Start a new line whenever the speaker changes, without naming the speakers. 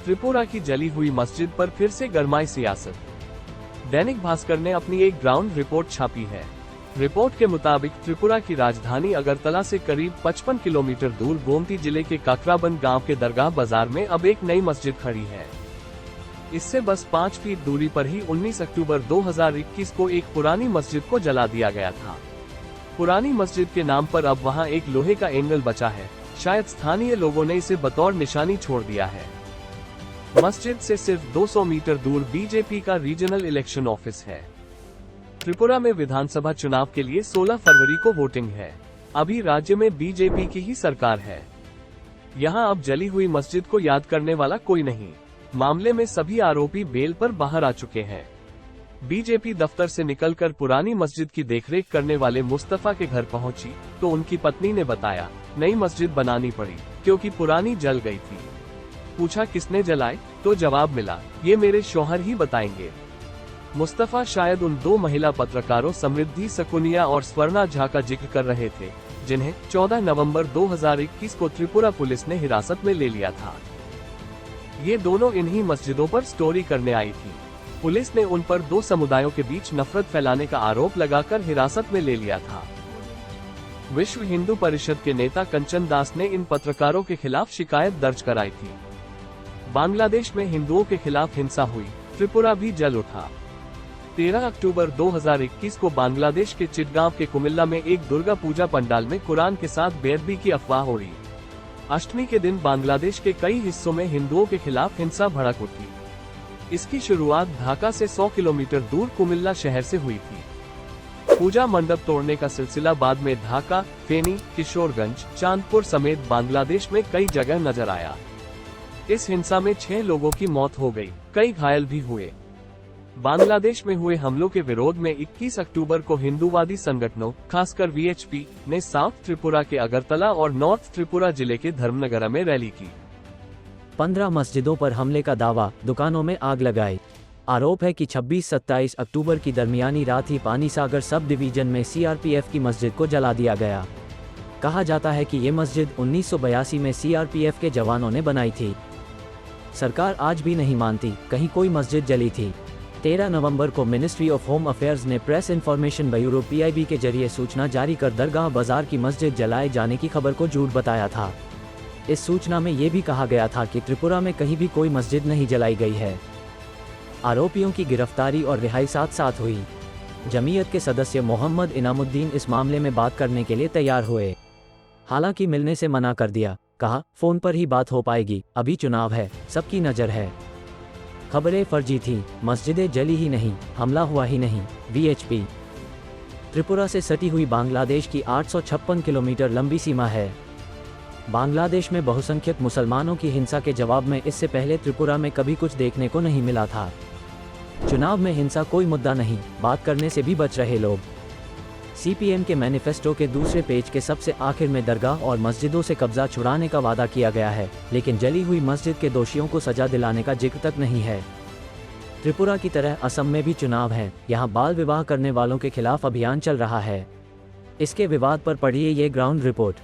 त्रिपुरा की जली हुई मस्जिद पर फिर से गरमाई सियासत। दैनिक भास्कर ने अपनी एक ग्राउंड रिपोर्ट छापी है। रिपोर्ट के मुताबिक त्रिपुरा की राजधानी अगरतला से करीब 55 किलोमीटर दूर गोमती जिले के काकराबंद गांव के दरगाह बाजार में अब एक नई मस्जिद खड़ी है। इससे बस 5 फीट दूरी पर ही 19 अक्टूबर 2021 को एक पुरानी मस्जिद को जला दिया गया था। पुरानी मस्जिद के नाम पर अब वहां एक लोहे का एंगल बचा है। शायद स्थानीय लोगों ने इसे बतौर निशानी छोड़ दिया है। मस्जिद से सिर्फ 200 मीटर दूर बीजेपी का रीजनल इलेक्शन ऑफिस है। त्रिपुरा में विधानसभा चुनाव के लिए 16 फरवरी को वोटिंग है। अभी राज्य में बीजेपी की ही सरकार है। यहां अब जली हुई मस्जिद को याद करने वाला कोई नहीं। मामले में सभी आरोपी बेल पर बाहर आ चुके हैं। बीजेपी दफ्तर से निकलकर पुरानी मस्जिद की देखरेख करने वाले मुस्तफा के घर पहुंची तो उनकी पत्नी ने बताया, नई मस्जिद बनानी पड़ी क्योंकि पुरानी जल गई थी। पूछा किसने जलाए, तो जवाब मिला, ये मेरे शौहर ही बताएंगे। मुस्तफा शायद उन 2 महिला पत्रकारों समृद्धि सकुनिया और स्वर्णा झा का जिक्र कर रहे थे, जिन्हें 14 नवंबर 2021 को त्रिपुरा पुलिस ने हिरासत में ले लिया था। ये दोनों इन्हीं मस्जिदों पर स्टोरी करने आई थी। पुलिस ने उन पर 2 समुदायों के बीच नफरत फैलाने का आरोप लगाकर हिरासत में ले लिया था। विश्व हिंदू परिषद के नेता कंचन दास ने इन पत्रकारों के खिलाफ शिकायत दर्ज कराई थी। बांग्लादेश में हिंदुओं के खिलाफ हिंसा हुई, त्रिपुरा भी जल उठा। 13 अक्टूबर 2021 को बांग्लादेश के चिटगांव के कुमिल्ला में एक दुर्गा पूजा पंडाल में कुरान के साथ बेअदबी की अफवाह उड़ी। अष्टमी के दिन बांग्लादेश के कई हिस्सों में हिंदुओं के खिलाफ हिंसा भड़क उठी। इसकी शुरुआत ढाका से 100 किलोमीटर दूर कुमिल्ला शहर से हुई थी। पूजा मंडप तोड़ने का सिलसिला बाद में ढाका, फेनी, किशोरगंज, चांदपुर समेत बांग्लादेश में कई जगह नजर आया। इस हिंसा में 6 लोगों की मौत हो गई, कई घायल भी हुए। बांग्लादेश में हुए हमलों के विरोध में 21 अक्टूबर को हिंदूवादी संगठनों, खासकर वीएचपी, ने साउथ त्रिपुरा के अगरतला और नॉर्थ त्रिपुरा जिले के धर्मनगरा में रैली की।
15 मस्जिदों पर हमले का दावा, दुकानों में आग लगाई। आरोप है कि 26-27 अक्टूबर की दरमियानी रात ही पानी सागर सब डिवीजन में सीआरपीएफ की मस्जिद को जला दिया गया। कहा जाता है कि ये मस्जिद 1982 में सीआरपीएफ के जवानों ने बनाई थी। सरकार आज भी नहीं मानती, कहीं कोई मस्जिद जली थी। 13 नवंबर को मिनिस्ट्री ऑफ होम अफेयर्स ने प्रेस इन्फॉर्मेशन ब्यूरो पीआईबी के जरिए सूचना जारी कर दरगाह बाजार की मस्जिद जलाए जाने की खबर को झूठ बताया था। इस सूचना में ये भी कहा गया था कि त्रिपुरा में कहीं भी कोई मस्जिद नहीं जलाई गई है। आरोपियों की गिरफ्तारी और रिहाई साथ साथ हुई। जमीयत के सदस्य मोहम्मद इनामुद्दीन इस मामले में बात करने के लिए तैयार हुए, हालांकि मिलने से मना कर दिया। कहा, फोन पर ही बात हो पाएगी, अभी चुनाव है, सबकी नज़र है। खबरें फर्जी थी, मस्जिदें जली ही नहीं, हमला हुआ ही नहीं। वीएचपी त्रिपुरा से सटी हुई बांग्लादेश की 856 किलोमीटर लंबी सीमा है। बांग्लादेश में बहुसंख्यक मुसलमानों की हिंसा के जवाब में इससे पहले त्रिपुरा में कभी कुछ देखने को नहीं मिला था। चुनाव में हिंसा कोई मुद्दा नहीं, बात करने से भी बच रहे लोग। सीपीएम के मैनिफेस्टो के दूसरे पेज के सबसे आखिर में दरगाह और मस्जिदों से कब्जा छुड़ाने का वादा किया गया है, लेकिन जली हुई मस्जिद के दोषियों को सजा दिलाने का जिक्र तक नहीं है। त्रिपुरा की तरह असम में भी चुनाव है, यहाँ बाल विवाह करने वालों के खिलाफ अभियान चल रहा है। इसके विवाद पर पढ़िए ये ग्राउंड रिपोर्ट।